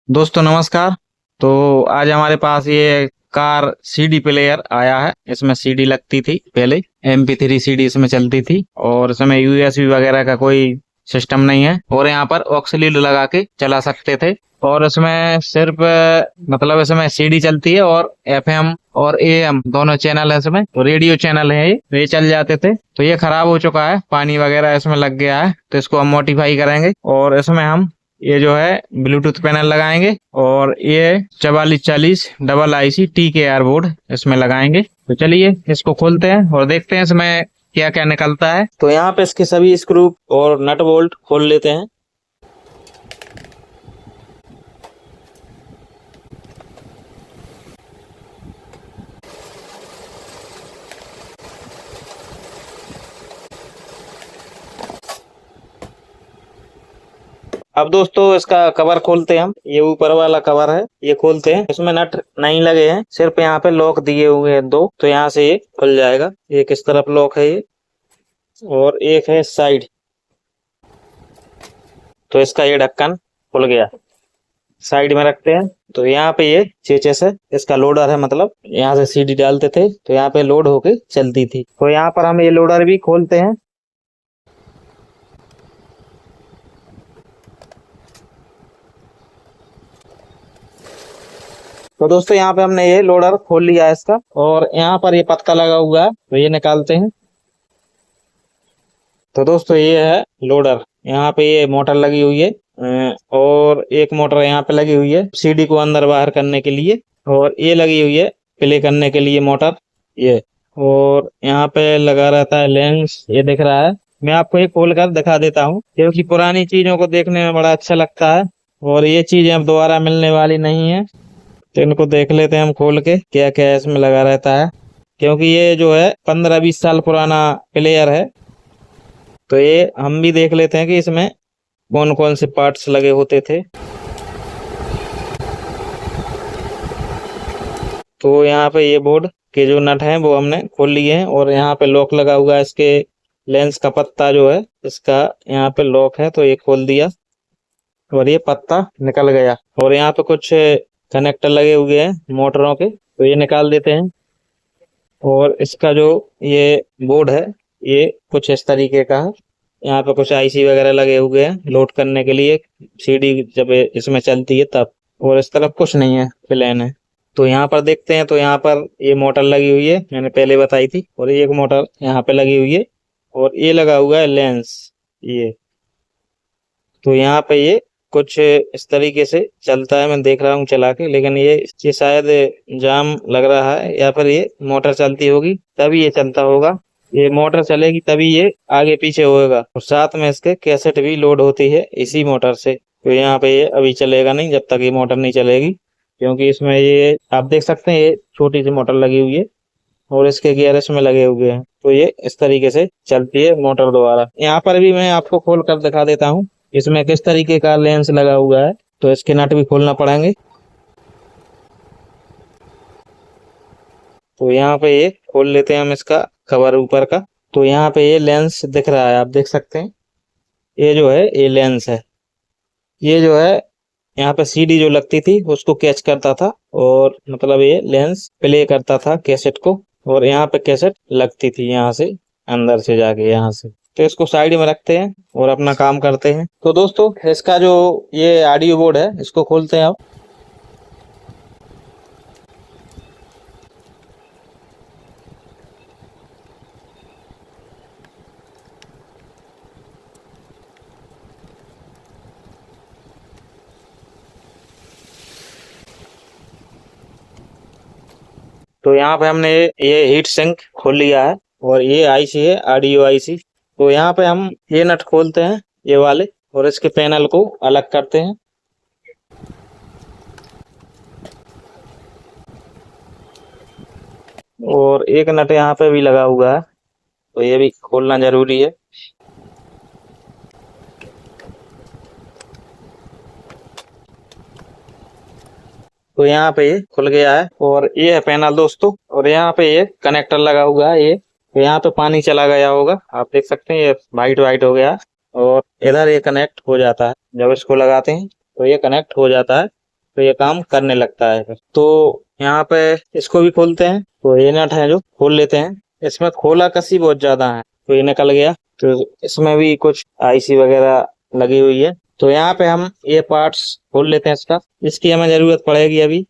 दोस्तों नमस्कार। तो आज हमारे पास ये कार सीडी प्लेयर आया है। इसमें सीडी लगती थी पहले, MP3 सीडी इसमें चलती थी और इसमें USB वगैरह का कोई सिस्टम नहीं है और यहाँ पर ऑक्सीलीड लगा के चला सकते थे। और इसमें सिर्फ मतलब इसमें सीडी चलती है और FM और AM दोनों चैनल है इसमें, तो रेडियो चैनल है ये चल जाते थे। तो ये खराब हो चुका है, पानी वगैरह इसमें लग गया है, तो इसको हम मॉडिफाई करेंगे और इसमें हम ये जो है ब्लूटूथ पैनल लगाएंगे और ये 4440 डबल IC TKR बोर्ड इसमें लगाएंगे। तो चलिए इसको खोलते हैं और देखते हैं इसमें क्या क्या निकलता है। तो यहाँ पे इसके सभी स्क्रू और नट बोल्ट खोल लेते हैं। अब दोस्तों इसका कवर खोलते हैं हम। ये ऊपर वाला कवर है, ये खोलते हैं। इसमें नट नहीं लगे हैं, सिर्फ यहाँ पे लॉक दिए हुए हैं दो, तो यहाँ से ये खुल जाएगा। एक इस तरफ लॉक है ये और एक है साइड, तो इसका ये ढक्कन खुल गया। साइड में रखते हैं। तो यहाँ पे ये चेचेस है, इसका लोडर है, मतलब यहाँ से सीडी डालते थे तो यहाँ पे लोड होके चलती थी। तो यहाँ पर हम ये लोडर भी खोलते हैं। तो दोस्तों यहाँ पे हमने ये लोडर खोल लिया है इसका, और यहाँ पर ये पत्ता लगा हुआ है, तो ये निकालते हैं। तो दोस्तों ये है लोडर। यहाँ पे ये मोटर लगी हुई है और एक मोटर यहाँ पे लगी हुई है सीडी को अंदर बाहर करने के लिए, और ये लगी हुई है प्ले करने के लिए मोटर ये। और यहाँ पे लगा रहता है लेंस, ये दिख रहा है। मैं आपको ये खोल कर दिखा देता हूँ, क्योंकि पुरानी चीजों को देखने में बड़ा अच्छा लगता है और ये चीजें अब दोबारा मिलने वाली नहीं है। तो इनको देख लेते हैं हम खोल के, क्या क्या इसमें लगा रहता है। क्योंकि ये जो है 15-20 साल पुराना प्लेयर है, तो ये हम भी देख लेते हैं कि इसमें कौन कौन से पार्ट्स लगे होते थे। तो यहाँ पे ये बोर्ड के जो नट हैं वो हमने खोल लिए हैं, और यहाँ पे लॉक लगा हुआ है। इसके लेंस का पत्ता जो है इसका यहाँ पे लॉक है, तो ये खोल दिया और ये पत्ता निकल गया। और यहाँ पे कुछ कनेक्टर लगे हुए हैं मोटरों के, तो ये निकाल देते हैं। और इसका जो ये बोर्ड है ये कुछ इस तरीके का है। यहाँ पे कुछ IC वगैरह लगे हुए हैं लोड करने के लिए, सीडी जब इसमें चलती है तब। और इस तरफ कुछ नहीं है, प्लेन है। तो यहाँ पर देखते हैं, तो यहाँ पर ये मोटर लगी हुई है, मैंने पहले बताई थी, और एक मोटर यहाँ पे लगी हुई है, और ये लगा हुआ है लेंस ये। तो यहाँ पे ये कुछ इस तरीके से चलता है। मैं देख रहा हूँ चला के, लेकिन ये शायद जाम लग रहा है, या फिर ये मोटर चलती होगी तभी ये चलता होगा। ये मोटर चलेगी तभी ये आगे पीछे होएगा, और साथ में इसके कैसेट भी लोड होती है इसी मोटर से। तो यहाँ पे ये अभी चलेगा नहीं जब तक ये मोटर नहीं चलेगी, क्योंकि इसमें ये आप देख सकते हैं ये छोटी सी मोटर लगी हुई है और इसके गियर इसमें लगे हुए हैं। तो ये इस तरीके से चलती है मोटर द्वारा। यहाँ पर भी मैं आपको खोल कर दिखा देता हूँ इसमें किस तरीके का लेंस लगा हुआ है। तो इसके नट भी खोलना पड़ेंगे। तो यहाँ पे ये खोल लेते हैं हम इसका कवर ऊपर का। तो यहाँ पे ये लेंस दिख रहा है, आप देख सकते हैं, ये जो है ये लेंस है। ये जो है यहाँ पे सीडी जो लगती थी उसको कैच करता था, और मतलब ये लेंस प्ले करता था कैसेट को, और यहाँ पे कैसेट लगती थी यहाँ से अंदर से जाके यहाँ से। तो इसको साइड में रखते हैं और अपना काम करते हैं। तो दोस्तों इसका जो ये ऑडियो बोर्ड है इसको खोलते हैं अब। तो यहाँ पे हमने ये हीट सिंक खोल लिया है, और ये IC है ऑडियो IC। तो यहाँ पे हम ये नट खोलते हैं ये वाले, और इसके पैनल को अलग करते हैं। और एक नट यहाँ पे भी लगा हुआ है, तो ये भी खोलना जरूरी है। तो यहाँ पे ये खुल गया है, और ये है पैनल दोस्तों। और यहाँ पे ये कनेक्टर लगा हुआ है ये। तो यहाँ पे पानी चला गया होगा, आप देख सकते हैं ये वाइट वाइट हो गया, और इधर ये कनेक्ट हो जाता है जब इसको लगाते हैं, तो ये कनेक्ट हो जाता है। तो ये काम करने लगता है फिर। तो यहाँ पे इसको भी खोलते हैं। तो ये नट है जो खोल लेते हैं। इसमें खोला कसी बहुत ज्यादा है तो ये निकल गया। तो इसमें भी कुछ आईसी वगैरह लगी हुई है। तो यहाँ पे हम ये पार्ट्स खोल लेते हैं इसका। इसकी हमें जरूरत पड़ेगी अभी।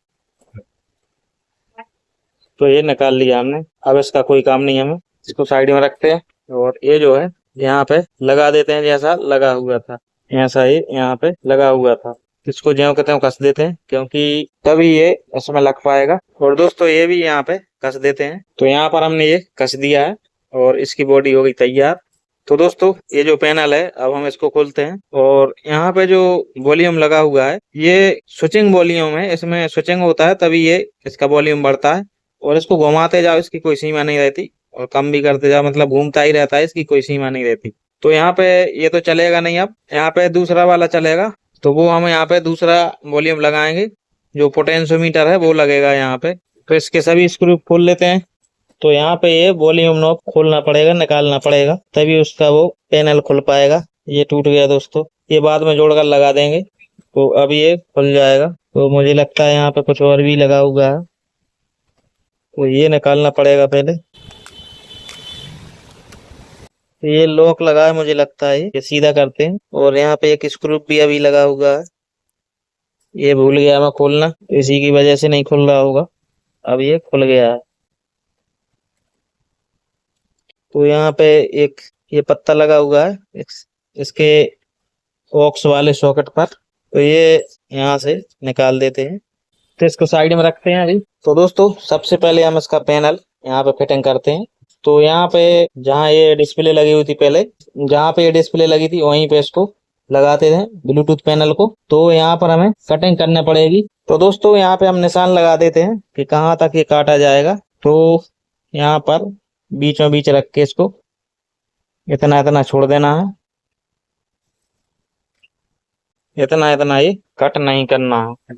तो ये निकाल लिया हमने। अब इसका कोई काम नहीं, हमें इसको साइड में रखते हैं और ये जो है यहाँ पे लगा देते हैं जैसा लगा हुआ था। ऐसा ही यहाँ पे लगा हुआ था। इसको ज्यों के त्यों कस देते हैं क्योंकि तभी ये इसमें लग पाएगा। और दोस्तों ये भी यहाँ पे कस देते हैं। तो यहाँ पर हमने ये कस दिया है और इसकी बॉडी हो गई तैयार। तो दोस्तों ये जो पैनल है अब हम इसको खोलते हैं और यहाँ पे जो वॉल्यूम लगा हुआ है ये स्विचिंग वॉल्यूम है। इसमें स्विचिंग होता है तभी ये इसका वॉल्यूम बढ़ता है। और इसको घुमाते जाओ, इसकी कोई सीमा नहीं रहती, और कम भी करते जाओ, मतलब घूमता ही रहता है, इसकी कोई सीमा नहीं रहती। तो यहाँ पे ये तो चलेगा नहीं। अब यहाँ पे दूसरा वाला चलेगा। तो वो हम यहाँ पे दूसरा वॉल्यूम लगाएंगे, जो पोटेंशियोमीटर है वो लगेगा यहाँ पे। तो इसके सभी स्क्रू खोल लेते हैं। तो यहाँ पे ये वॉल्यूम नॉब खोलना पड़ेगा, निकालना पड़ेगा, तभी उसका वो पैनल खुल पाएगा। ये टूट गया दोस्तों, ये बाद में जोड़कर लगा देंगे तो अब ये खुल जाएगा। तो मुझे लगता है यहाँ पे कुछ और भी लगा हुआ है, तो ये निकालना पड़ेगा पहले। तो ये लॉक लगा है, मुझे लगता है ये सीधा करते हैं। और यहाँ पे एक स्क्रू भी अभी लगा हुआ है, ये भूल गया मैं खोलना, इसी की वजह से नहीं खुल रहा होगा। अब ये खुल गया है। तो यहाँ पे एक ये पत्ता लगा हुआ है इसके ऑक्स वाले सॉकेट पर। तो ये यहाँ से निकाल देते हैं। तो इसको साइड में रखते हैं अभी। तो दोस्तों सबसे पहले हम इसका पैनल यहाँ पे फिटिंग करते हैं। तो यहाँ पे जहाँ ये डिस्प्ले लगी हुई थी, पहले जहाँ पे ये डिस्प्ले लगी थी वहीं पे इसको लगाते थे ब्लूटूथ पैनल को। तो यहाँ पर हमें कटिंग करनी पड़ेगी। तो दोस्तों यहाँ पे हम निशान लगा देते हैं कि कहाँ तक ये काटा जाएगा। तो यहाँ पर बीचों बीच रख के इसको इतना इतना छोड़ देना है, इतना इतना ये कट नहीं करना है।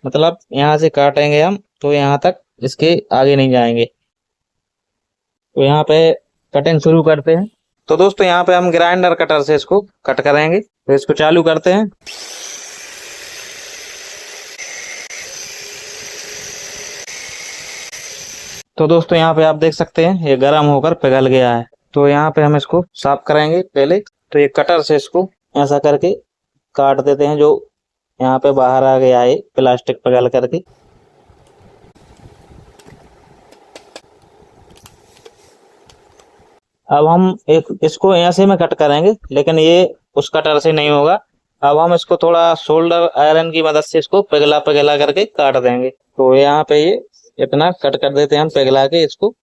मतलब यहाँ से काटेंगे हम तो यहाँ तक, इसके आगे नहीं जाएंगे। तो यहाँ पे कटिंग शुरू करते हैं। तो दोस्तों यहाँ पे हम ग्राइंडर कटर से इसको कट करेंगे। तो इसको चालू करते हैं। तो दोस्तों यहाँ पे आप देख सकते हैं ये गर्म होकर पिघल गया है। तो यहाँ पे हम इसको साफ करेंगे पहले। तो ये कटर से इसको ऐसा करके काट देते हैं, जो यहाँ पे बाहर आ गया है प्लास्टिक पिघल करके। अब हम एक इसको ऐसे में कट करेंगे, लेकिन ये उस कटर से नहीं होगा। अब हम इसको थोड़ा सोल्डर आयरन की मदद से इसको पिघला पिघला करके काट देंगे। तो यहाँ पे ये इतना कट कर देते हैं हम पिघला के इसको।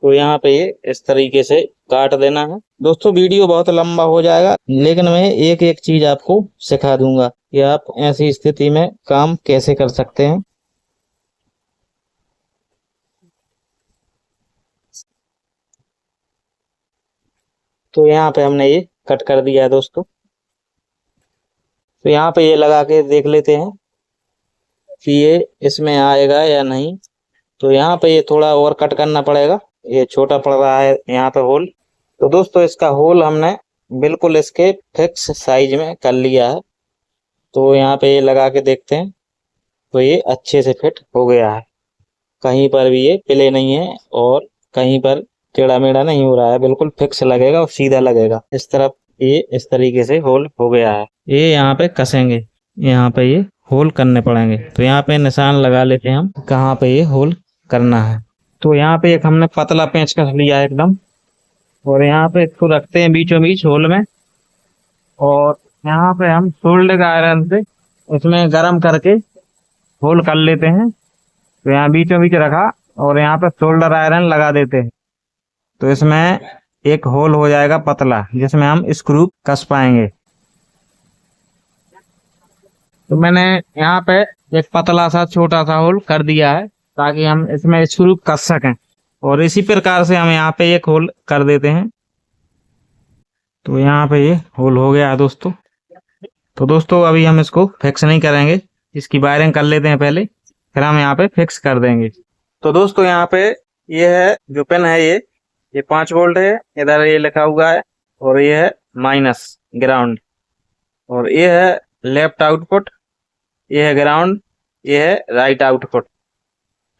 तो यहाँ पे ये इस तरीके से काट देना है। दोस्तों वीडियो बहुत लंबा हो जाएगा, लेकिन मैं एक एक चीज आपको सिखा दूंगा कि आप ऐसी स्थिति में काम कैसे कर सकते हैं। तो यहाँ पे हमने ये कट कर दिया है दोस्तों। तो यहाँ पे ये लगा के देख लेते हैं कि ये इसमें आएगा या नहीं। तो यहाँ पे ये थोड़ा और कट करना पड़ेगा, ये छोटा पड़ रहा है यहाँ पे होल। तो दोस्तों इसका होल हमने बिल्कुल इसके फिक्स साइज में कर लिया है। तो यहाँ पे ये लगा के देखते हैं। तो ये अच्छे से फिट हो गया है, कहीं पर भी ये पिले नहीं है और कहीं पर टेढ़ा मेढ़ा नहीं हो रहा है, बिल्कुल फिक्स लगेगा और सीधा लगेगा। इस तरफ ये इस तरीके से होल हो गया है। ये यहाँ पे कसेंगे, यहाँ पे ये होल करने पड़ेंगे। तो यहाँ पे निशान लगा लेते हैं हम कहाँ पे ये होल करना है। तो यहाँ पे एक हमने पतला पेंच कस लिया है एकदम, और यहाँ पे इसको रखते हैं बीचों बीच होल में। और यहाँ पे हम सोल्डर आयरन से इसमें गर्म करके होल कर लेते हैं। तो यहाँ बीचों बीच रखा और यहाँ पे सोल्डर आयरन लगा देते हैं। तो इसमें एक होल हो जाएगा पतला, जिसमें हम स्क्रू कस पाएंगे। तो मैंने यहाँ पे एक पतला सा छोटा सा होल कर दिया है ताकि हम इसमें स्क्रू कस सकें। और इसी प्रकार से हम यहाँ पे एक होल कर देते हैं। तो यहाँ पे ये होल हो गया है दोस्तों। तो दोस्तों अभी हम इसको फिक्स नहीं करेंगे, इसकी वायरिंग कर लेते हैं पहले, फिर हम यहाँ पे फिक्स कर देंगे। तो दोस्तों यहाँ पे ये है जो पिन है, ये 5 वोल्ट है, इधर ये लिखा हुआ है, और ये है माइनस ग्राउंड, और ये है लेफ्ट आउटपुट, ये है ग्राउंड, ये है राइट आउटपुट।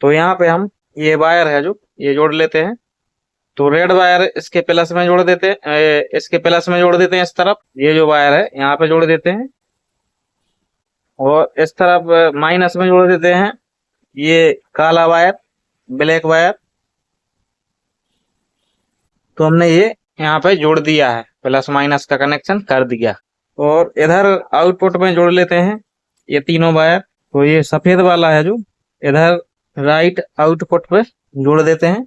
तो यहाँ पे हम ये वायर है जो ये जोड़ लेते हैं। तो रेड वायर इसके प्लस में जोड़ देते हैं, इसके प्लस में जोड़ देते हैं इस तरफ, ये जो वायर है यहाँ पे जोड़ देते हैं, और इस तरफ माइनस में जोड़ देते हैं ये काला वायर, ब्लैक वायर। तो हमने ये यहाँ पे जोड़ दिया है, प्लस माइनस का कनेक्शन कर दिया। और इधर आउटपुट में जोड़ लेते हैं ये तीनों वायर। तो ये सफेद वाला है जो इधर राइट आउटपुट पे जोड़ देते हैं,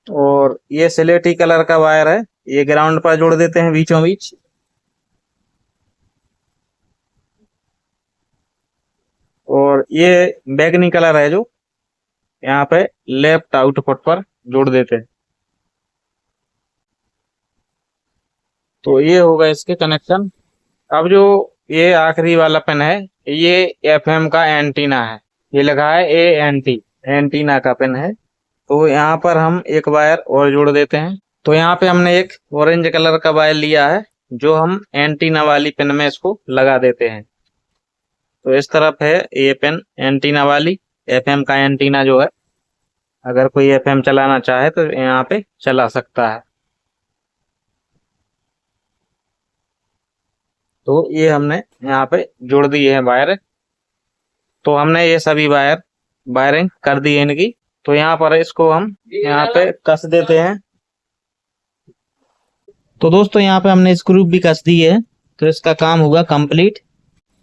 और ये स्लेटी कलर का वायर है ये ग्राउंड पर जोड़ देते हैं बीचों बीच। और ये बैगनी कलर है जो यहाँ पे लेफ्ट आउटपुट पर जोड़ देते हैं। तो ये होगा इसके कनेक्शन। अब जो ये आखिरी वाला पिन है ये एफएम का एंटीना है, ये लगा है एएनटी, एंटीना का पिन है। तो यहाँ पर हम एक वायर और जोड़ देते हैं। तो यहाँ पे हमने एक ऑरेंज कलर का वायर लिया है जो हम एंटीना वाली पिन में इसको लगा देते हैं। तो इस तरफ है ये पिन एंटीना वाली, एफएम का एंटीना जो है, अगर कोई एफएम चलाना चाहे तो यहाँ पे चला सकता है। तो ये हमने यहाँ पे जोड़ दिए हैं वायर। तो हमने ये सभी वायरिंग कर दी है इनकी। तो यहाँ पर इसको हम यहाँ पे कस देते हैं। तो दोस्तों यहाँ पे हमने स्क्रू भी कस दी है, तो इसका काम होगा कंप्लीट।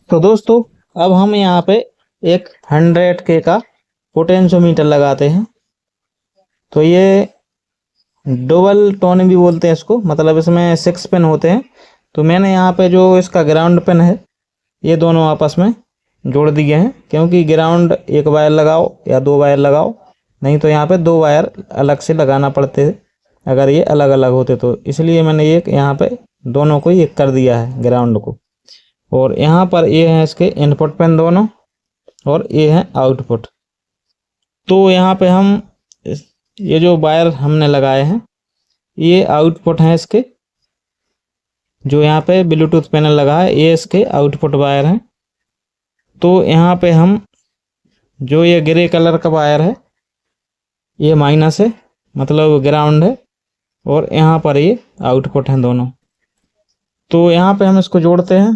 तो दोस्तों अब हम यहाँ पे एक 100K का पोटेंशियोमीटर लगाते हैं। तो ये डबल टोन भी बोलते हैं इसको, मतलब इसमें 6 पिन होते हैं। तो मैंने यहाँ पे जो इसका ग्राउंड पिन है ये दोनों आपस में जोड़ दिए हैं, क्योंकि ग्राउंड एक वायर लगाओ या 2 वायर लगाओ, नहीं तो यहाँ पे 2 वायर अलग से लगाना पड़ते अगर ये अलग अलग होते। तो इसलिए मैंने ये यहाँ पे दोनों को एक कर दिया है ग्राउंड को। और यहाँ पर ये है इसके इनपुट पिन दोनों, और ये है आउटपुट। तो यहाँ पे हम ये जो वायर हमने लगाए हैं ये आउटपुट हैं इसके, जो यहाँ पे ब्लूटूथ पैनल लगा है ये इसके आउटपुट वायर हैं। तो यहाँ पे हम जो ये ग्रे कलर का वायर है ये माइनस है, मतलब ग्राउंड है, और यहाँ पर ये आउटपुट हैं दोनों। तो यहाँ पे हम इसको जोड़ते हैं।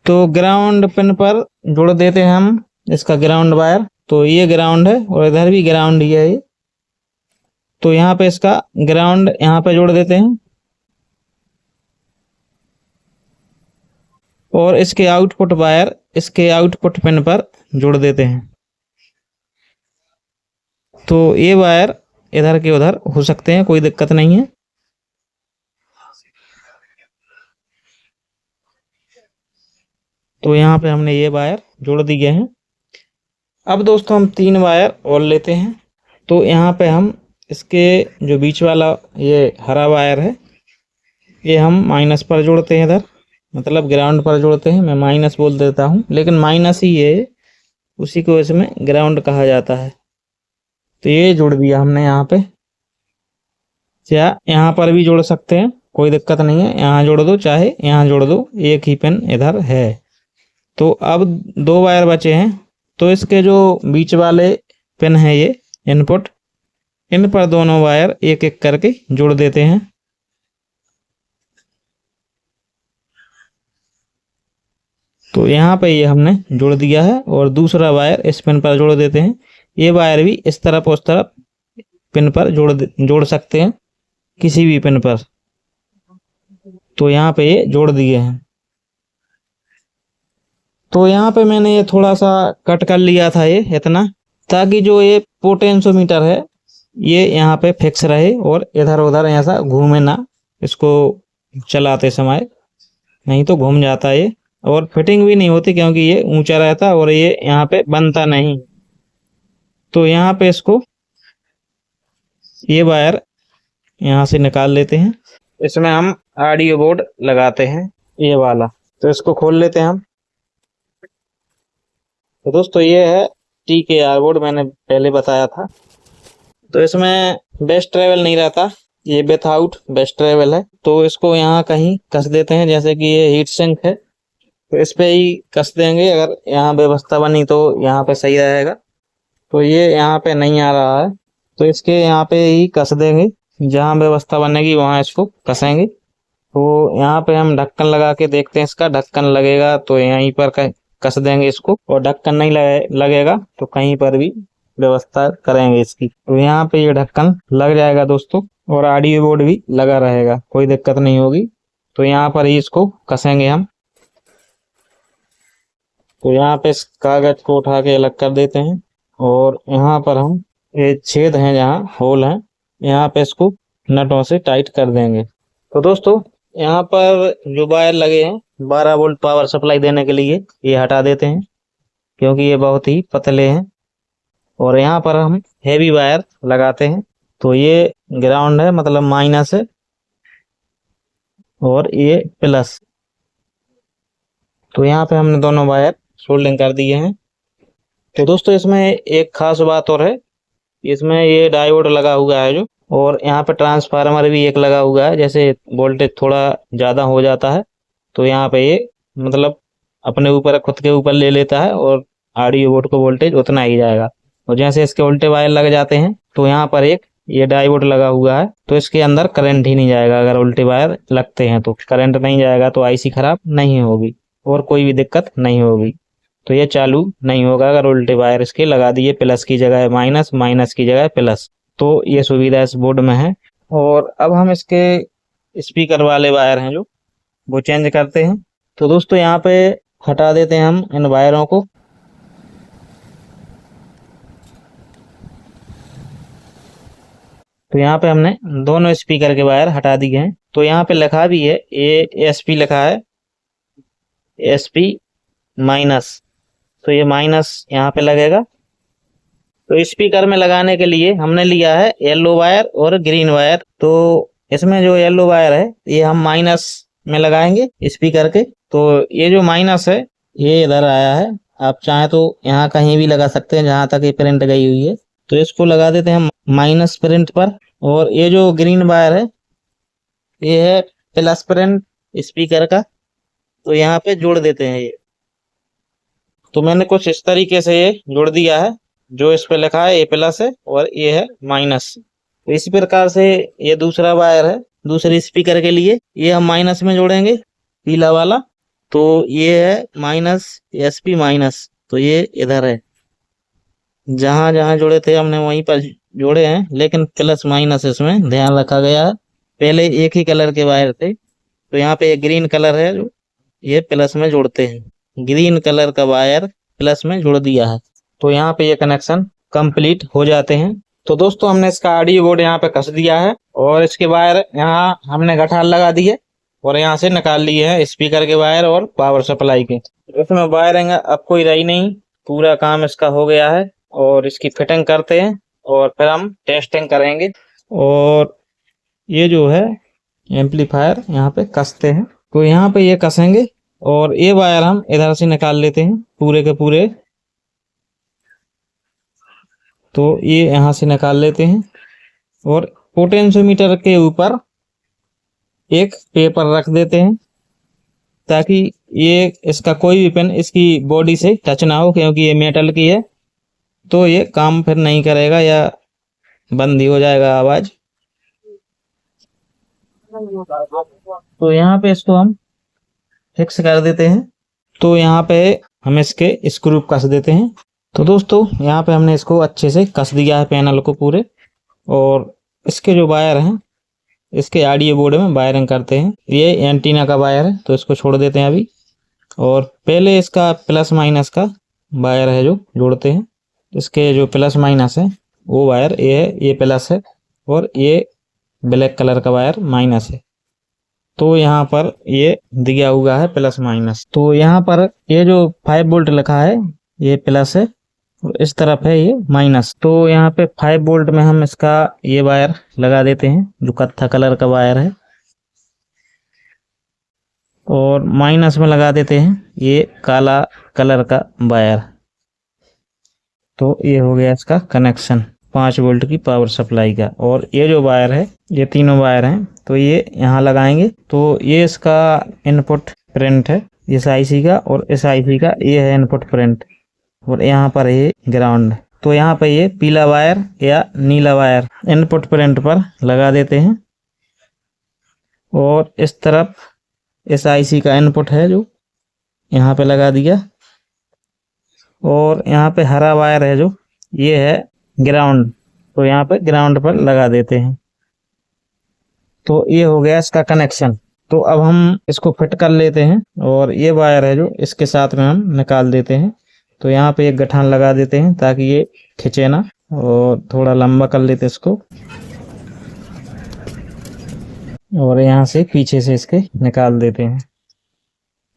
तो ग्राउंड पिन पर जोड़ देते हैं हम इसका ग्राउंड वायर। तो ये ग्राउंड है और इधर भी ग्राउंड ही है ये। तो यहाँ पे इसका ग्राउंड यहाँ पे जोड़ देते हैं, और इसके आउटपुट वायर इसके आउटपुट पिन पर जोड़ देते हैं। तो ये वायर इधर के उधर हो सकते हैं, कोई दिक्कत नहीं है। तो यहाँ पे हमने ये वायर जोड़ दिए हैं। अब दोस्तों हम 3 वायर और लेते हैं। तो यहाँ पे हम इसके जो बीच वाला ये हरा वायर है ये हम माइनस पर जोड़ते हैं, इधर मतलब ग्राउंड पर जोड़ते हैं। मैं माइनस बोल देता हूँ, लेकिन माइनस ही है, उसी को इसमें ग्राउंड कहा जाता है। तो ये जोड़ दिया हमने यहाँ पे। या यहाँ पर भी जोड़ सकते हैं, कोई दिक्कत नहीं है, यहाँ जोड़ दो चाहे यहाँ जोड़ दो, एक ही पिन इधर है। तो अब 2 वायर बचे हैं। तो इसके जो बीच वाले पिन है ये इनपुट, इन पर दोनों वायर एक एक करके जोड़ देते हैं। तो यहाँ पे ये हमने जोड़ दिया है, और दूसरा वायर इस पिन पर जोड़ देते हैं। ये वायर भी इस तरफ उस तरफ पिन पर जोड़ सकते हैं, किसी भी पिन पर। तो यहाँ पे ये जोड़ दिए हैं। तो यहाँ पे मैंने ये थोड़ा सा कट कर लिया था ये इतना, ताकि जो ये पोटेंशियोमीटर है ये यहाँ पे फिक्स रहे और इधर उधर ऐसा घूमे ना इसको चलाते समय, नहीं तो घूम जाता है ये, और फिटिंग भी नहीं होती क्योंकि ये ऊंचा रहता और ये यहाँ पे बनता नहीं। तो यहाँ पे इसको ये वायर यहाँ से निकाल लेते हैं। इसमें हम ऑडियो बोर्ड लगाते हैं ये वाला। तो इसको खोल लेते हैं हम। तो दोस्तों ये है TKR बोर्ड, मैंने पहले बताया था। तो इसमें बेस्ट ट्रेवल नहीं रहता, ये विथआउट बेस्ट ट्रेवल है। तो इसको यहाँ कहीं कस देते हैं, जैसे कि ये हीट सिंक है तो इस पे ही कस देंगे। अगर यहाँ व्यवस्था बनी तो यहाँ पे सही रहेगा। तो ये यहाँ पे नहीं आ रहा है तो इसके यहाँ पे ही कस देंगे, जहाँ व्यवस्था बनेगी वहाँ इसको कसेंगे। तो यहाँ पे हम ढक्कन लगा के देखते हैं, इसका ढक्कन लगेगा तो यहीं पर कस देंगे इसको, और ढक्कन नहीं लगेगा तो कहीं पर भी व्यवस्था करेंगे इसकी। तो यहाँ पे ये ढक्कन लग जाएगा दोस्तों, और ऑडियो बोर्ड भी लगा रहेगा, कोई दिक्कत नहीं होगी। तो यहाँ पर ही इसको कसेंगे हम। तो यहाँ पे इस कागज को उठा के अलग कर देते हैं, और यहाँ पर हम ये छेद हैं जहाँ होल है, यहाँ पे इसको नटों से टाइट कर देंगे। तो दोस्तों यहाँ पर जो वायर लगे हैं 12 वोल्ट पावर सप्लाई देने के लिए, ये हटा देते हैं क्योंकि ये बहुत ही पतले हैं। और यहाँ पर हम हेवी वायर लगाते हैं। तो ये ग्राउंड है, मतलब माइनस है, और ये प्लस। तो यहाँ पे हमने दोनों वायर सोल्डिंग कर दिए हैं। तो दोस्तों इसमें एक खास बात और है, इसमें ये डायोड लगा हुआ है जो, और यहाँ पे ट्रांसफार्मर भी एक लगा हुआ है। जैसे वोल्टेज थोड़ा ज़्यादा हो जाता है तो यहाँ पे ये मतलब अपने ऊपर खुद के ऊपर ले लेता है, और ऑडियो बोर्ड को वोल्टेज उतना ही जाएगा। और जैसे इसके उल्टे वायर लग जाते हैं तो यहाँ पर एक ये डायोड लगा हुआ है, तो इसके अंदर करंट ही नहीं जाएगा। अगर उल्टे वायर लगते हैं तो करंट नहीं जाएगा, तो आईसी खराब नहीं होगी और कोई भी दिक्कत नहीं होगी। तो ये चालू नहीं होगा अगर उल्टे वायर इसके लगा दिए, प्लस की जगह माइनस, माइनस की जगह प्लस। तो ये सुविधा इस बोर्ड में है। और अब हम इसके स्पीकर वाले वायर हैं जो, वो चेंज करते हैं। तो दोस्तों यहाँ पे हटा देते हैं हम इन वायरों को। तो यहाँ पे हमने दोनों स्पीकर के वायर हटा दिए हैं। तो यहाँ पे लिखा भी है, एएसपी लिखा है, एसपी माइनस। तो ये माइनस यहाँ पे लगेगा। तो स्पीकर में लगाने के लिए हमने लिया है येलो वायर और ग्रीन वायर। तो इसमें जो येलो वायर है ये हम माइनस में लगाएंगे स्पीकर के। तो ये जो माइनस है ये इधर आया है, आप चाहें तो यहाँ कहीं भी लगा सकते हैं जहां तक ये प्रिंट गई हुई है। तो इसको लगा देते हैं माइनस प्रिंट पर। और ये जो ग्रीन वायर है ये है प्लस प्रिंट स्पीकर का, तो यहाँ पे जोड़ देते हैं ये। तो मैंने कुछ इस तरीके से ये जोड़ दिया है, जो इस पे लिखा है ए प्लस है और ये है माइनस। तो इसी प्रकार से ये दूसरा वायर है दूसरे स्पीकर के लिए, ये हम माइनस में जोड़ेंगे, पीला वाला। तो ये है माइनस, एसपी माइनस। तो ये इधर है, जहां जहां जोड़े थे हमने वहीं पर जोड़े हैं, लेकिन प्लस माइनस इसमें ध्यान रखा गया है। पहले एक ही कलर के वायर थे, तो यहाँ पे एक ग्रीन कलर है जो ये प्लस में जोड़ते हैं। ग्रीन कलर का वायर प्लस में जोड़ दिया है, तो यहाँ पे ये कनेक्शन कंप्लीट हो जाते हैं। तो दोस्तों हमने इसका ऑडियो बोर्ड यहाँ पे कस दिया है, और इसके वायर यहाँ हमने गठार लगा दिए और यहाँ से निकाल लिए हैं स्पीकर के वायर और पावर सप्लाई के। इसमें वायरिंग अब कोई रही नहीं, पूरा काम इसका हो गया है। और इसकी फिटिंग करते हैं और फिर हम टेस्टिंग करेंगे। और ये जो है एम्पलीफायर यहाँ पे कसते हैं, तो यहाँ पे ये कसेंगे और ये वायर हम इधर से निकाल लेते हैं पूरे के पूरे। तो ये यहाँ से निकाल लेते हैं और पोटेंशियोमीटर के ऊपर एक पेपर रख देते हैं, ताकि ये इसका कोई भी पिन इसकी बॉडी से टच ना हो, क्योंकि ये मेटल की है। तो ये काम फिर नहीं करेगा या बंद ही हो जाएगा आवाज। तो यहाँ पे इसको हम फिक्स कर देते हैं। तो यहाँ पे हम इसके स्क्रू कस देते हैं। तो दोस्तों यहाँ पे हमने इसको अच्छे से कस दिया है पैनल को पूरे। और इसके जो वायर हैं इसके ऑडियो बोर्ड में वायरिंग करते हैं। ये एंटीना का वायर है, तो इसको छोड़ देते हैं अभी। और पहले इसका प्लस माइनस का वायर है जो जोड़ते हैं। इसके जो प्लस माइनस है वो वायर ये है, ये प्लस है, और ये ब्लैक कलर का वायर माइनस है। तो यहाँ पर ये दिया हुआ है प्लस माइनस। तो यहाँ पर ये जो 5 वोल्ट लिखा है ये प्लस है, और इस तरफ है ये माइनस। तो यहाँ पे 5 वोल्ट में हम इसका ये वायर लगा देते हैं जो कत्था कलर का वायर है, और माइनस में लगा देते हैं ये काला कलर का वायर। तो ये हो गया इसका कनेक्शन। 5 वोल्ट की पावर सप्लाई का। और ये जो वायर है, ये तीनों वायर हैं, तो ये यहाँ लगाएंगे। तो ये इसका इनपुट प्रिंट है इस आईसी का, और इस आईसी का ये है इनपुट प्रिंट, और यहाँ पर ये ग्राउंड। तो यहाँ पे ये पीला वायर या नीला वायर इनपुट प्रिंट पर लगा देते हैं, और इस तरफ इस आईसी का इनपुट है जो यहाँ पे लगा दिया, और यहाँ पे हरा वायर है जो ये है ग्राउंड, तो यहाँ पे ग्राउंड पर लगा देते हैं। तो ये हो गया इसका कनेक्शन। तो अब हम इसको फिट कर लेते हैं, और ये वायर है जो इसके साथ में हम निकाल देते हैं। तो यहाँ पे एक गठान लगा देते हैं ताकि ये खिंचे ना, और थोड़ा लंबा कर लेते इसको, और यहाँ से पीछे से इसके निकाल देते हैं।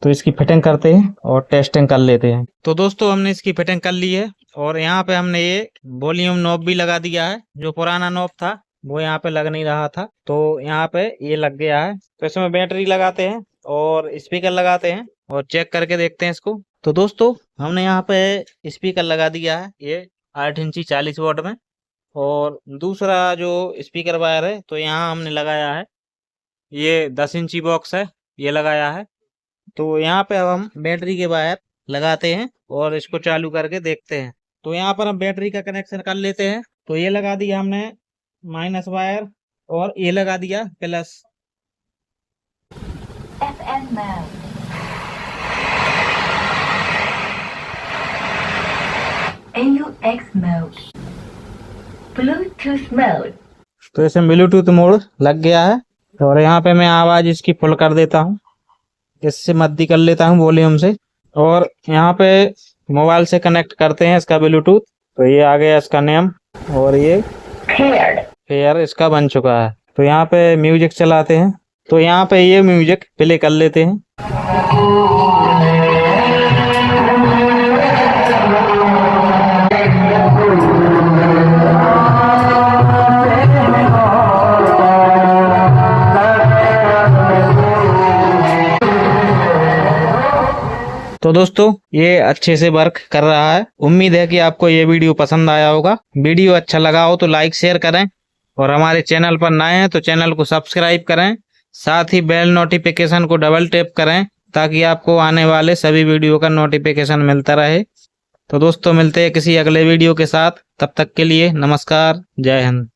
तो इसकी फिटिंग करते हैं और टेस्टिंग कर लेते हैं। तो दोस्तों हमने इसकी फिटिंग कर ली है, और यहाँ पे हमने ये वॉल्यूम नॉब भी लगा दिया है। जो पुराना नॉब था वो यहाँ पे लग नहीं रहा था, तो यहाँ पे ये लग गया है। तो इसमें बैटरी लगाते हैं और स्पीकर लगाते हैं, और चेक करके देखते हैं इसको। तो दोस्तों हमने यहाँ पे स्पीकर लगा दिया है, ये 8 इंची 40 वॉट में। और दूसरा जो स्पीकर वायर है, तो यहाँ हमने लगाया है ये 10 इंची बॉक्स है, ये लगाया है। तो यहाँ पे अब हम बैटरी के वायर लगाते हैं और इसको चालू करके देखते हैं। तो यहाँ पर हम बैटरी का कनेक्शन कर लेते हैं। तो ये लगा दिया हमने माइनस वायर, और ये लगा दिया plus. FM mode. AUX mode. Bluetooth mode. तो इसमें ब्लूटूथ मोड लग गया है, और यहाँ पे मैं आवाज इसकी फुल कर देता हूँ, इससे मद्दी कर लेता हूँ वॉल्यूम से, और यहाँ पे मोबाइल से कनेक्ट करते हैं इसका ब्लूटूथ। तो ये आ गया इसका नेम, और ये पेयर इसका बन चुका है। तो यहाँ पे म्यूजिक चलाते हैं। तो यहाँ पे ये म्यूजिक प्ले कर लेते हैं। तो दोस्तों ये अच्छे से वर्क कर रहा है। उम्मीद है कि आपको ये वीडियो पसंद आया होगा। वीडियो अच्छा लगा हो तो लाइक शेयर करें, और हमारे चैनल पर नए हैं तो चैनल को सब्सक्राइब करें। साथ ही बेल नोटिफिकेशन को डबल टैप करें ताकि आपको आने वाले सभी वीडियो का नोटिफिकेशन मिलता रहे। तो दोस्तों मिलते हैं किसी अगले वीडियो के साथ, तब तक के लिए नमस्कार, जय हिंद।